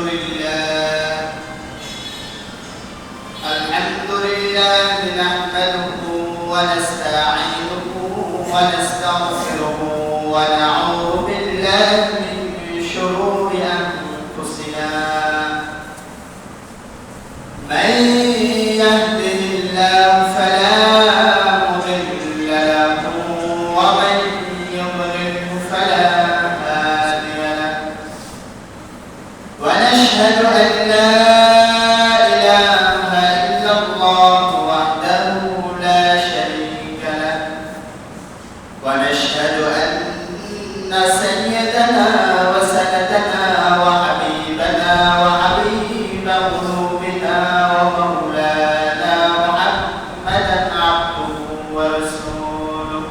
لله نحمده ونستعينه ونستغفره ونعوذ بالله من شرور أنفسنا من يهده الله فلا مضل له ومن يضلل فلا هادي له ونشهد أن لا ونشهد أن سيدنا وسندنا وحبيبنا وحبيب قلوبنا ومولانا محمدا عبده ورسوله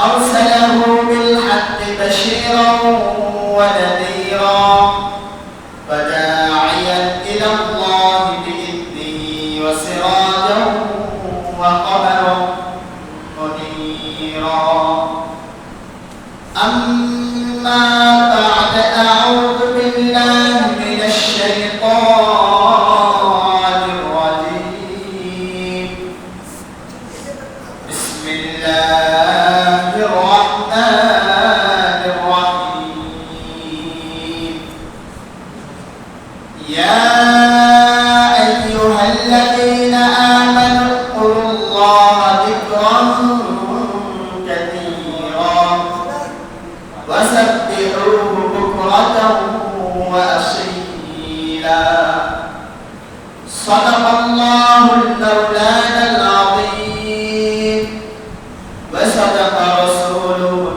أرسله بالحق بشيرا ونذيرا وداعيا إلى الله بإذنه وسراجا وقمرا أما بعد أعوذ بالله من الشيطان الرجيم بسم الله الرحمن الرحيم يا أيها الذين آمنوا اذكروا الله ذكرا وسبحوه بكرة وأصيلا صدق الله المولانا العظيم وصدق رسوله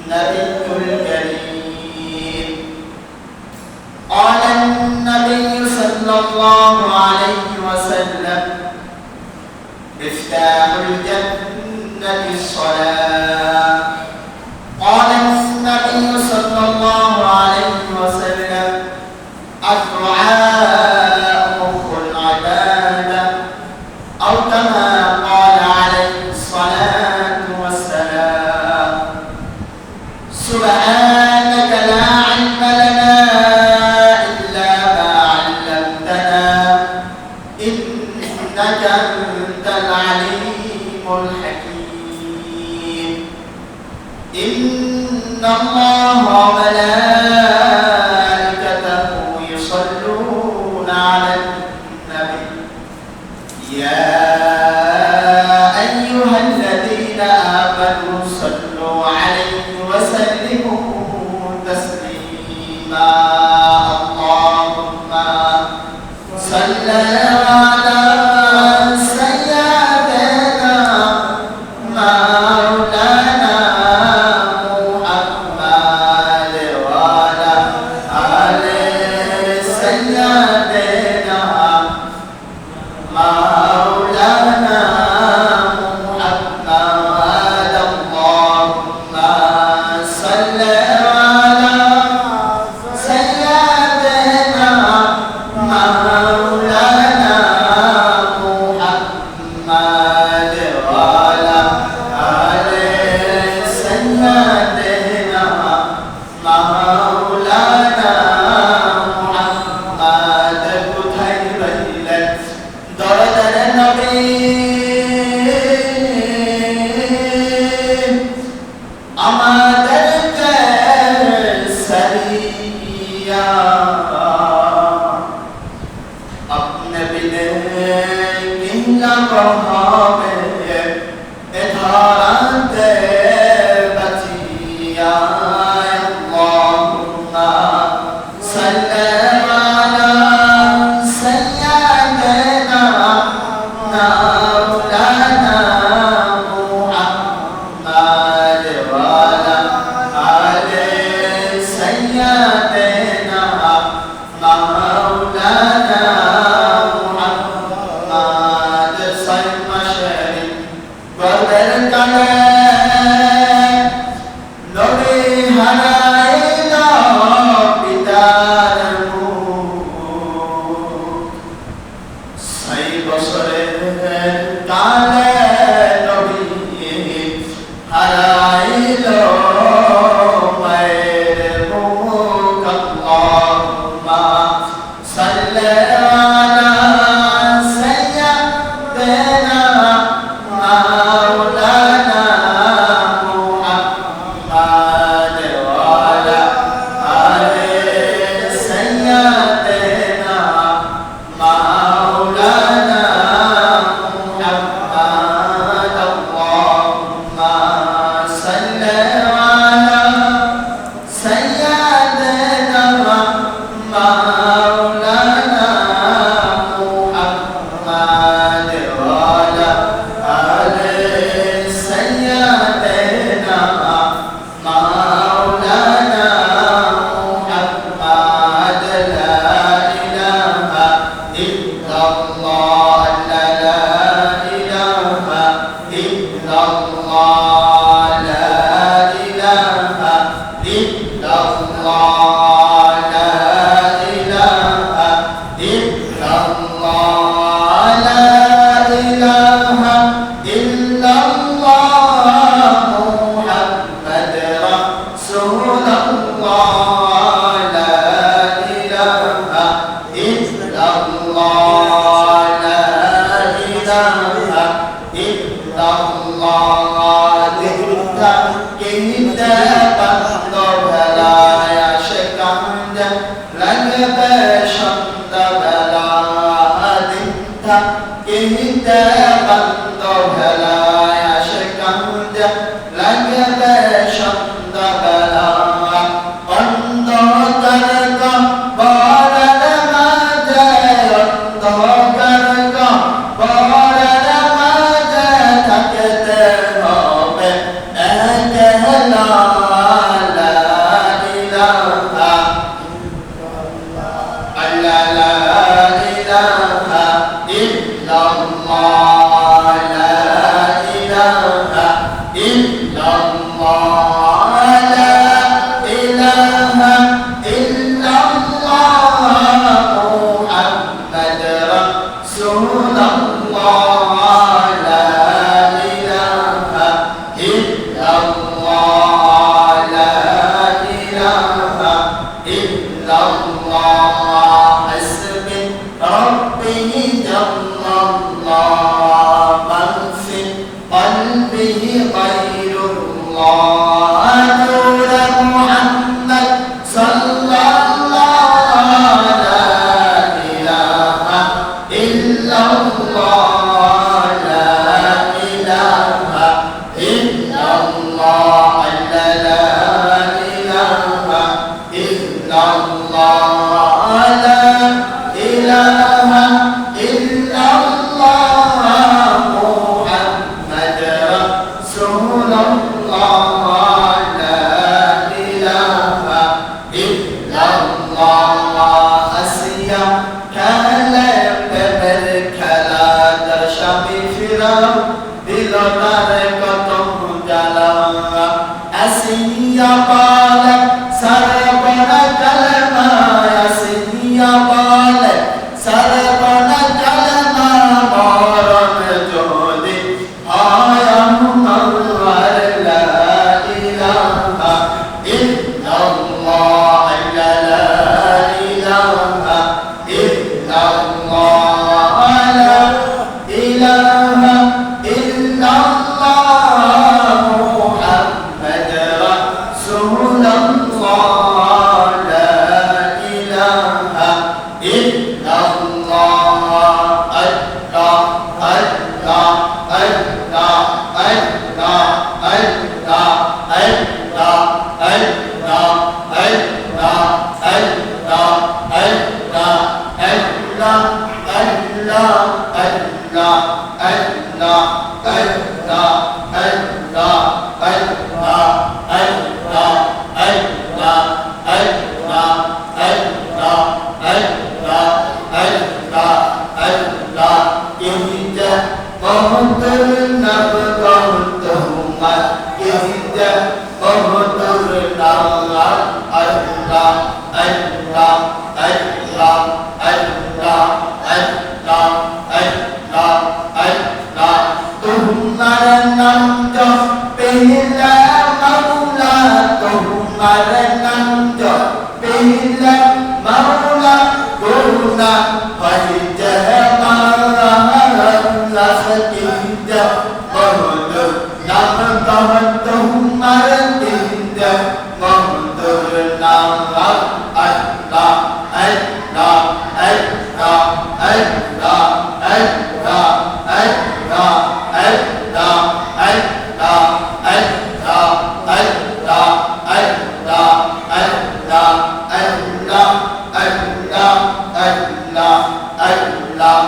النبي الكريم قال النبي صلى الله عليه وسلم مفتاح الجنة الصلاة قال النبي صلى الله عليه وسلم الدعاء مخ العبادة أو كما قال عليه الصلاة والسلام سبحانك لا علم لنا إلا ما علمتنا إنك أنت العليم الحكيم إن الله وملائكته يصلون على النبي يا أيها الذين آمنوا صلوا عليه وسلموا تسليما اللهم صل على مولانا Allah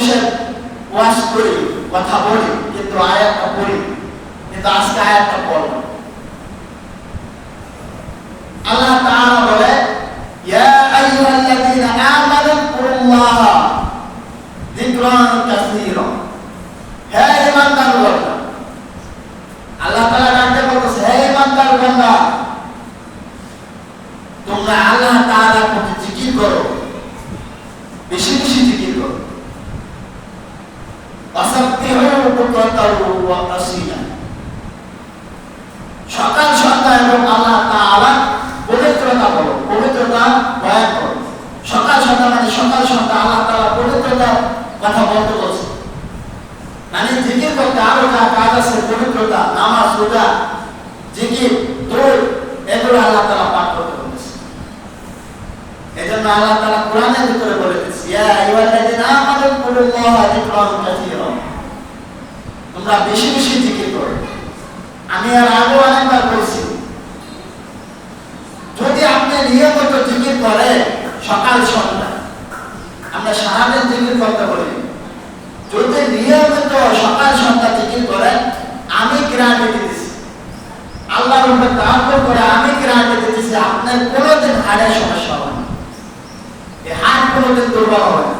বসে ওয়াজ করি, কথা বলি, কিন্তু আয়াতটা পড়ি, কিন্তু আজকে আয়াতটা পড়ব। আল্লাহ তাআলা বলে, ইয়া আইয়ুহাল্লাযীনা আমানু কুরুল্লাহা যিকরান কাসীরা। হে ঈমানদারগণ, আল্লাহ তাআলা ডাকতে বলতেছে, হে ঈমানদারগণ, তোমরা আল্লাহ তাআলার প্রতি জিকির করো, বেশি বেশি জিকির করো। ওয়াসাব্বিহু বুকরাতাও ওয়া আসীলা। সকাল সন্ধ্যা এবং আল্লাহ তাআলা পবিত্রতা বলো, পবিত্রতা বয়ান করো। সকাল সন্ধ্যা মানে সকাল সন্ধ্যা আল্লাহ তাআলা পবিত্রতার কথা বলতে বলছে, মানে জিকির করতে আরো যা কাজ আছে, পবিত্রতা, নামাজ, রোজা, জিকির, দরুদ, এগুলো আল্লাহ তাআলা পাঠ করতে বলেছে। এজন্য আল্লাহ তাআলা কোরআনের ভিতরে বলে দিয়েছে, ইয়া আইয়ুহাল্লাযীনা আমানু কুরুল্লাহা যিকরান কাসীরা। তোমরা বেশি বেশি জিকির করো। আমি আর আগে অনেকবার বলছি, যদি আপনি নিয়মিত জিকির করে সকাল সন্ধ্যা, আমরা সারাদিন জিকির করতে বলি, যদি নিয়মিত সকাল সন্ধ্যা জিকির করেন, আমি গ্যারান্টি দিতেছি, আল্লাহর উপর তাওয়াক্কুল করে আমি গ্যারান্টি দিতেছি, আপনার কোনোদিন হাড়ের সমস্যা হবে না, এই হাড় কোনোদিন দুর্বল হবে না।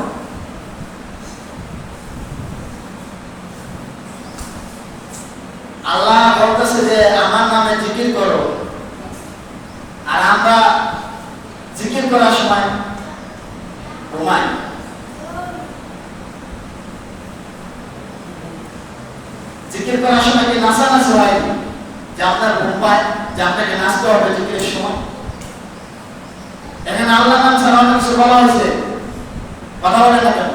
আল্লাহ বলতেছে যে আমার নামে জিকির করো, আর আমরা জিকির করার সময় ঘুমাই। জিকির করার সময় কি নাচানাচি হয় যে আপনার ঘুম পায়, যে আপনাকে নাচতে হবে জিকিরের সময়? এখানে আল্লাহ নাম ছাড়া অনেক কিছু বলা হয়েছে, কথা বলে না কেন?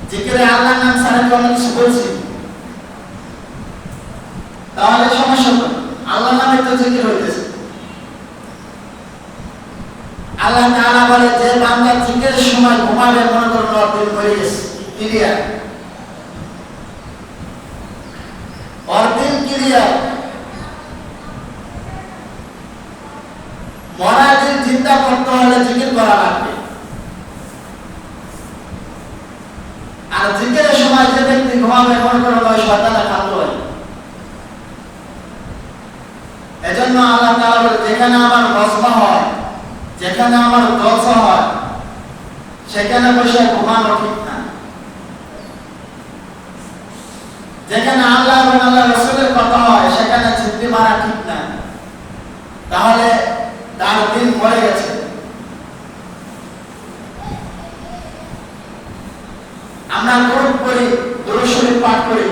জিকিরে আল্লাহ নাম ছাড়া কি অনেক কিছু বলছি? তাহলে সমস্যা তো আল্লাহ নামে তো জিকির হইতেছে। আল্লাহ তাআলা বলে, যে বান্দা জিকিরের সময় ঘুমাবে, মনে করুন দিন হয়ে গেছে, ক্লিয়ার, ওর দিন ক্লিয়ার, মরা দিন চিন্তা করতে হলে জিকির করা লাগবে। আর জিকিরের সময় যে ব্যক্তি ঘুমাবে, মনে করুন ওই শয়তানের খাদ্য হয়। এজন্য আল্লাহ তাআলা বলে, যেখানে আমার গসবা হয়, যেখানে আমার জলসা হয়, সেখানে বসে ঘুমানো ঠিক না। যেখানে আল্লাহ এবং আল্লাহ রাসূলের কথা হয়, সেখানে ছিটকে মারা ঠিক না, তাহলে তার দিন পড়ে গেছে। আমরা দরুদ পড়ি, দরুদ শরীফ পাঠ করি,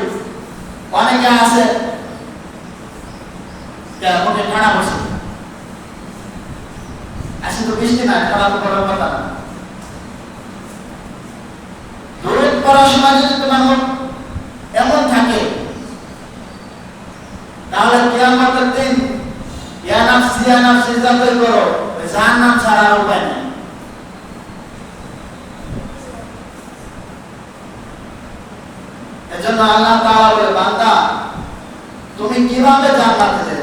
অনেকে আছে মুখে ঠান্ডা বসে, আসলে তো বৃষ্টি না, ঠান্ডা তো করার কথা না। দরুদ পড়ার সময় যদি তোমার মুখ এমন থাকে, তাহলে কিয়ামতের দিন ইয়া নাফসি যাচাই করো, জাহান্নাম ছাড়া আর উপায় নেই। এজন্য আল্লাহ তাআলা বলে, বান্দা তুমি কিভাবে জান্নাতে যাবে?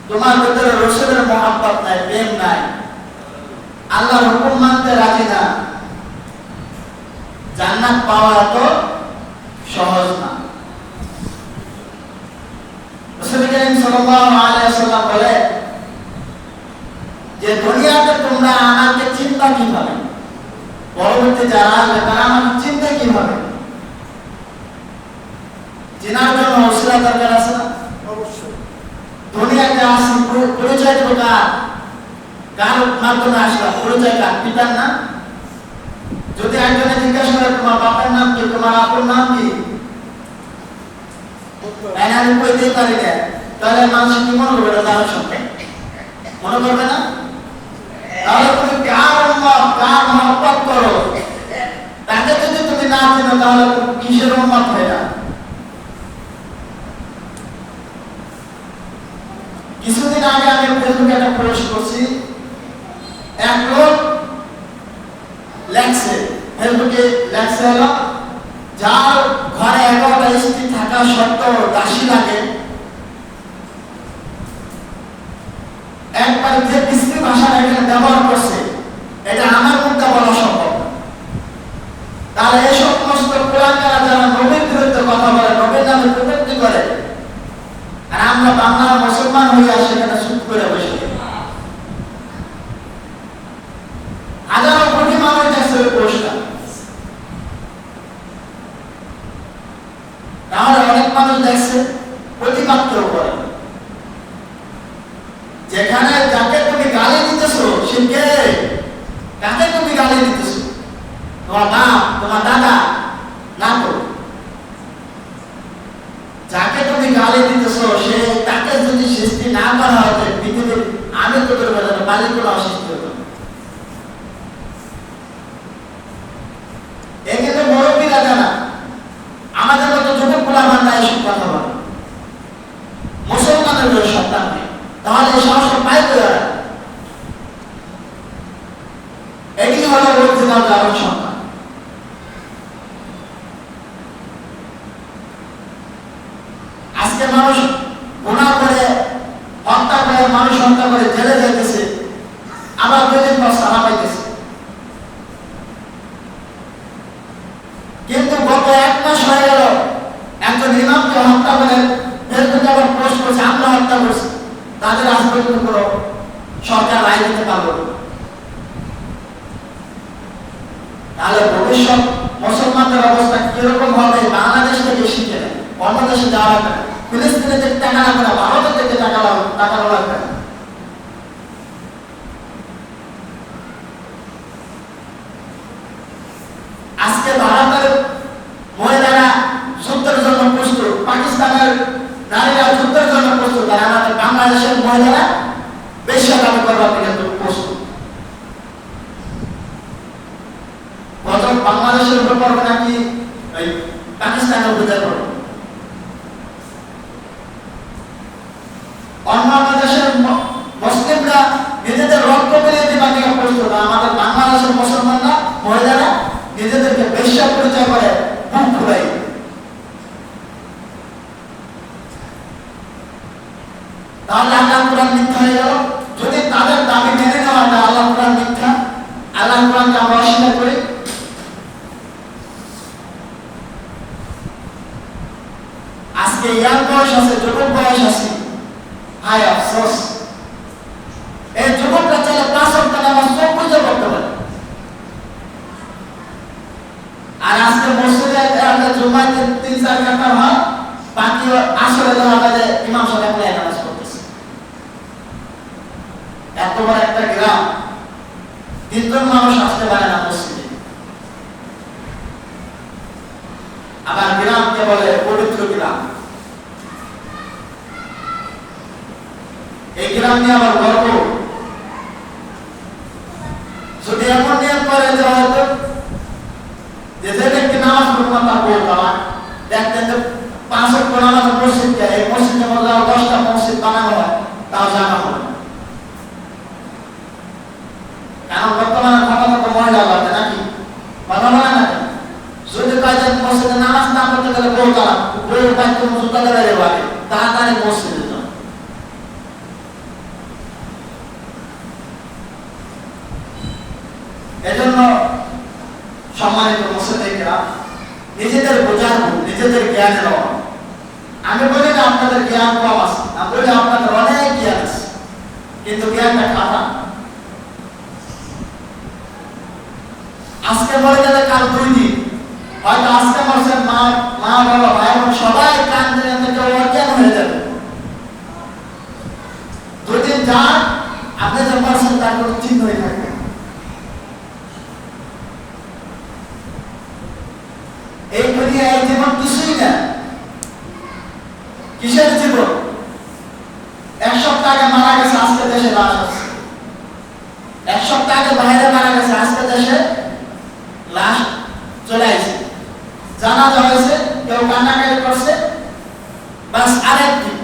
তোমার ভিতরে রাসূলের মহব্বত নাই, প্রেম নাই, আল্লাহর হুকুম মানতে রাজি না, জান্নাত পাওয়া এত সহজ না। রাসূল করিম সাল্লাল্লাহু আলাইহি ওয়াসাল্লাম বলে যে দুনিয়াতে তোমরা আমাকে চিন্তা কিভাবে, পরবর্তী যারা আসবে তারা আমাকে চিন্তা কিভাবে? চেনার জন্য ওসিলা দরকার আছে না? অবশ্যই। দুনিয়াতে আসি, পরিচয় দেবো কার মাধ্যমে আসলাম? পরিচয় কার? পিতার না? যদি একজনে জিজ্ঞাসা করে তোমার বাবার নাম কি, তোমার আপুর নাম কি, আমি কইতেই পারি না, তাহলে মানুষ কি মনে করবে? তার সঙ্গে মনে করবে না? তাহলে তুমি কার উম্মত, কার মহব্বত করো, তাকে যদি তুমি না চিনো, তাহলে কিসের উম্মত হয়ে যায়? কিছুদিন আগে আমি ফেসবুকে একটা পোস্ট করছি, এক লোক লেখছে, ফেসবুকে লেখছে হলো, যার ঘরে 11টা স্ত্রী থাকা সত্ত্বেও দাসী লাগে, একবার যে স্ত্রী ভাষা এখানে ব্যবহার করছে, এটা আমার মুখে বলা সম্ভব, তাহলে গালি দিতেছো, তোমার বাপ, তোমার দাদা, না তো যাকে তুমি গালি দিতেছো সে তাকে যদি সৃষ্টি না করা হতো পৃথিবীর আমি তো তোর বেলা মালিক কোনো অসৃষ্টি হতো। এখানে মুরব্বীরা জানা আমাদের মতো যুবক গোলামান না এসব কথা বলে, মুসলমানের সন্তান নেই, তাহলে এই সাহস পাই তো যারা। এটি হলো অরিজিনাল লালন সন্তান। আজকে মানুষ গুনাহ করে, হত্যা করে, মানুষ হত্যা করে জেলে যাইতেছে, আবার 2 দিন পর সারা পাইতেছে। কিন্তু গত 1 মাস হয়ে গেল একজন ইমামকে হত্যা করে ফেসবুকে আবার পোস্ট করছে আমরা হত্যা করছি, তাদের আজ পর্যন্ত কোনো সরকার রায় দিতে পারলো না। তাহলে ভবিষ্যৎ মুসলমানদের অবস্থা কিরকম হবে বাংলাদেশ থেকে শিখে নেয়, অন্য দেশে যাওয়া লাগবে না, ফিলিস্তিনে থেকে টাকা লাগবে না, ভারতের থেকে টাকা লাগবে না। আজকে ভারতের মহিলারা যুদ্ধের জন্য প্রস্তুত, পাকিস্তানের নারীরা যুদ্ধের জন্য প্রস্তুত, আর আমাদের বাংলাদেশের মহিলারা বেশি দাবি করবার কিন্তু প্রস্তুত। বাংলাদেশের উপর পড়বে নাকি পাকিস্তানের উপর পড়বে? অন্যান্য দেশের মুসলিমরা নিজেদের রক্ত বেরিয়ে দিবার দিকে প্রস্তুত, আমাদের বাংলাদেশের মুসলমানরা মহিলারা নিজেদেরকে বেশ্যা পরিচয় করে মুখ খুলাই। তাহলে আল্লাহ কোরআন মিথ্যা হয়ে গেল। যদি তাদের দাবি মেনে নেওয়া হয় আল্লাহ কোরআন মিথ্যা, আল্লাহ কোরআনকে আমরা অস্বীকার করি। আজকে ইয়াং বয়স আছে, যুবক বয়স আছে, হায় আফসোস এই যুবকরা চাইলে 5 ওয়াক্ত নামাজ সব বুঝে পড়তে পারে। আর আজকে মসজিদে জুমায় 3-4 কাতার হয়, বাকি আসরে দেখা যায় ইমাম সাহেব নামাজ পড়তেছে। এত বড় একটা গ্রাম 3 জন মানুষ আসতে পারে না মসজিদে। আবার গ্রামকে বলে পবিত্র গ্রাম। এই গ্রাম নিয়ে আমার গর্ব। যদি এমন নিয়ম করে যে হয়তো যে ব্যক্তি নামাজ পড়বে তার বউ তারা দেখতেন যে 5 ওয়াক্ত নামাজ মসজিদে, এই মসজিদের মধ্যে 10টা মসজিদ বানানো হয়, তাও জানা হয়। কারণ বর্তমানে ক্ষমতা তো মহিলা লাগবে নাকি কথা বলে না। যদি কাজে মসজিদে নামাজ না পড়তে গেলে বউ তারা বউয়ের বাড়িতে জুতা ধরে বাড়ি তাড়াতাড়ি মসজিদে যান। এজন্য সম্মানিত মুসলিমরা নিজেদের বোঝার, নিজেদের জ্ঞানের অভাব। আমি বলি না আপনাদের জ্ঞান কম আছে, আমি বলি আপনাদের অনেক জ্ঞান আছে, কিন্তু জ্ঞানটা খাতা। আজকে মরে গেলে কাল 2 দিন, হয়তো আজকে মরছেন মা বাবা ভাই বোন সবাই কান্দে কেউ অজ্ঞান হয়ে যাবে। 2 দিন যান, আপনি যে মরছেন তার কোনো চিহ্ন হয়ে থাকবে। এই দুনিয়া, এই জীবন কিছুই না। কিসের জীবন? 1 সপ্তাহ আগে মারা গেছে, আজকে দেশে লাশ আছে। 1 সপ্তাহ আগে বাইরে মারা গেছে, আজকে দেশে লাশ চলে আসছে। জানাজা হয়েছে, কেউ কান্নাকাটি করছে, বাস আরেকদিন।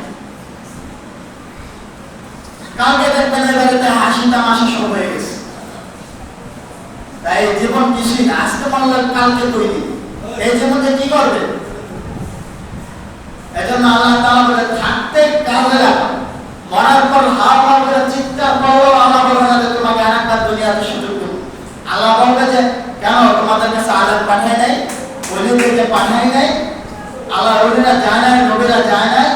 কালকে দেখবেন এই বাড়িতে হাসি তামাশা সব হয়ে গেছে। তাই জীবন কিছুই না। আজকে মানলে কালকে তৈরি, এই জীবনে কি করবে? এজন্য আল্লাহ তাআলা বলে থাকতে কাজে লাগা, মরার পর হাওয়া করে চিৎকার করো, আল্লাহ বলে না যে তোমাকে আরেকবার দুনিয়াতে সুযোগ দেব। আল্লাহ বলবে যে কেন তোমাদের কাছে আযাব পাঠায় নাই, ওলিদেরকে পাঠায় নাই, আল্লাহ ওলিরা যায় নাই, নবীরা যায় নাই,